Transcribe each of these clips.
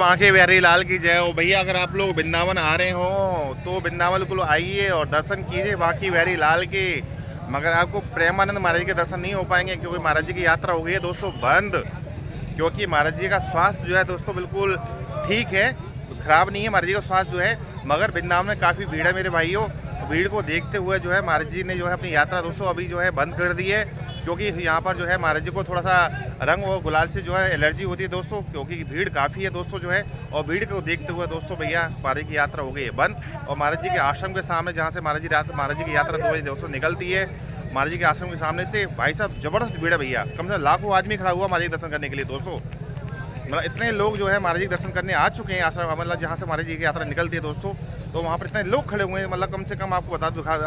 बांके बिहारी लाल की जय हो। भैया अगर आप लोग वृंदावन आ रहे हो तो वृंदावन बिल्कुल आइए और दर्शन कीजिए बांके बिहारी लाल के। मगर आपको प्रेमानंद महाराज जी के दर्शन नहीं हो पाएंगे क्योंकि महाराज जी की यात्रा हो गई है दोस्तों बंद। क्योंकि महाराज जी का स्वास्थ्य जो है दोस्तों बिल्कुल ठीक है, खराब नहीं है महाराज जी का स्वास्थ्य जो है। मगर वृंदावन में काफ़ी भीड़ है मेरे भाइयों। भीड़ को देखते हुए जो है महाराज जी ने जो है अपनी यात्रा दोस्तों अभी जो है बंद कर दी है। क्योंकि यहाँ पर जो है महाराज जी को थोड़ा सा रंग और गुलाल से जो है एलर्जी होती है दोस्तों, क्योंकि भीड़ काफ़ी है दोस्तों जो है। और भीड़ को देखते हुए दोस्तों भैया महाराज की यात्रा हो गई है बंद। और महाराज जी के आश्रम के सामने जहाँ से महाराज जी की यात्रा 2 बजे दोस्तों निकलती है, महाराज जी के आश्रम के सामने से भाई साहब जबरदस्त भीड़ है भैया। कम से कम लाखों आदमी खड़ा हुआ महाराज जी दर्शन करने के लिए दोस्तों। मतलब इतने लोग जो है महाराज जी दर्शन करने आ चुके हैं आश्रम, मतलब जहाँ से महाराज जी की यात्रा निकलती है दोस्तों। तो वहाँ पर इतने लोग खड़े हुए हैं, मतलब कम से कम आपको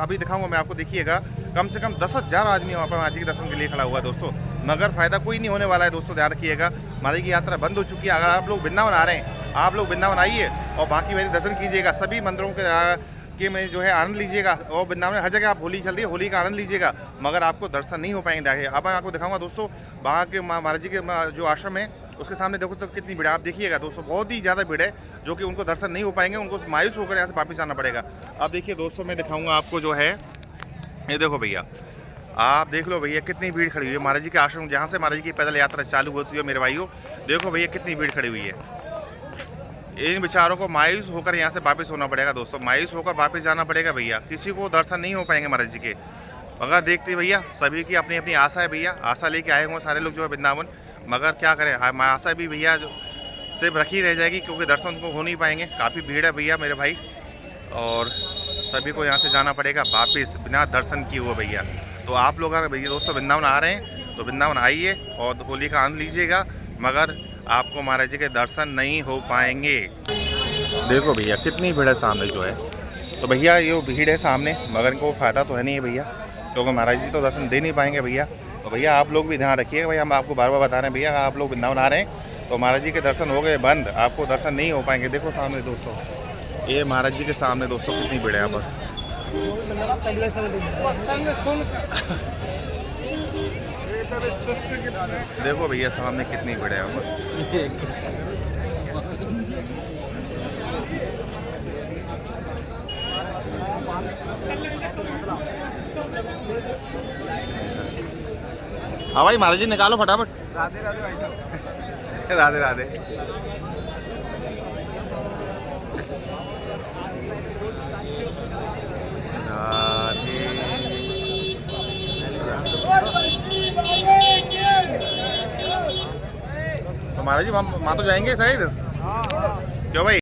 अभी दिखाऊंगा मैं आपको, देखिएगा कम से कम 10,000 आदमी वहाँ पर महाराज जी के दर्शन के लिए खड़ा हुआ है दोस्तों। मगर फायदा कोई नहीं होने वाला है दोस्तों, ध्यान रखिएगा। महाराज जी की यात्रा बंद हो चुकी है। अगर आप लोग वृंदावन आ रहे हैं, आप लोग वृंदावन आइए और बाकी मेरे दर्शन कीजिएगा। सभी मंदिरों के में जो है आनंद लीजिएगा। और वृंदावन हर जगह आप होली चल रही है, होली का आनंद लीजिएगा। मगर आपको दर्शन नहीं हो पाएंगे। अब मैं आपको दिखाऊंगा दोस्तों वहाँ के महाराज जी के जो आश्रम है उसके सामने देखो तो कितनी भीड़ है। आप देखिएगा दोस्तों बहुत ही ज़्यादा भीड़ है, जो कि उनको दर्शन नहीं हो पाएंगे, उनको मायूस होकर यहाँ से वापस आना पड़ेगा। अब देखिए दोस्तों मैं दिखाऊंगा आपको जो है, ये देखो भैया, आप देख लो भैया कितनी भीड़ खड़ी हुई है महाराज जी के आश्रम, जहाँ से महाराज जी की पैदल यात्रा चालू होती है मेरे भाइयों। देखो भैया कितनी भीड़ खड़ी हुई है। इन बेचारों को मायूस होकर यहाँ से वापस होना पड़ेगा दोस्तों, मायूस होकर वापस जाना पड़ेगा भैया। किसी को दर्शन नहीं हो पाएंगे महाराज जी के। मगर देखते भैया सभी की अपनी अपनी आशा है भैया, आशा लेके आए हुए सारे लोग जो है वृंदावन। मगर क्या करें, आशा भी भैया सिर्फ रखी रह जाएगी क्योंकि दर्शन उनको हो नहीं पाएंगे। काफ़ी भीड़ है भैया मेरे भाई, और सभी को यहाँ से जाना पड़ेगा वापस बिना दर्शन किए हुए भैया। तो आप लोग अगर भैया दोस्तों वृंदावन आ रहे हैं तो वृंदावन आइए और होली का आनंद लीजिएगा। मगर आपको महाराज जी के दर्शन नहीं हो पाएंगे। देखो भैया कितनी भीड़ है सामने जो है। तो भैया ये भीड़ है सामने, मगर इनको फ़ायदा तो है नहीं है भैया, क्योंकि महाराज जी तो दर्शन दे नहीं पाएंगे भैया। तो भैया आप लोग भी ध्यान रखिएगा भैया, हम आपको बार बार बता रहे हैं भैया, आप लोग वृंदावन आ रहे हैं तो महाराज जी के दर्शन हो गए बंद, आपको दर्शन नहीं हो पाएंगे। देखो सामने दोस्तों, ये महाराज जी के सामने दोस्तों कितनी भीड़ है यहाँ पर। देखो भैया सामने कितनी भीड़ है यहाँ पर। हाँ भाई महाराज जी निकालो फटाफट। राधे राधे भाई साहब। राधे राधे। तो महाराज जी वहाँ तो जाएंगे शायद, क्यों भाई?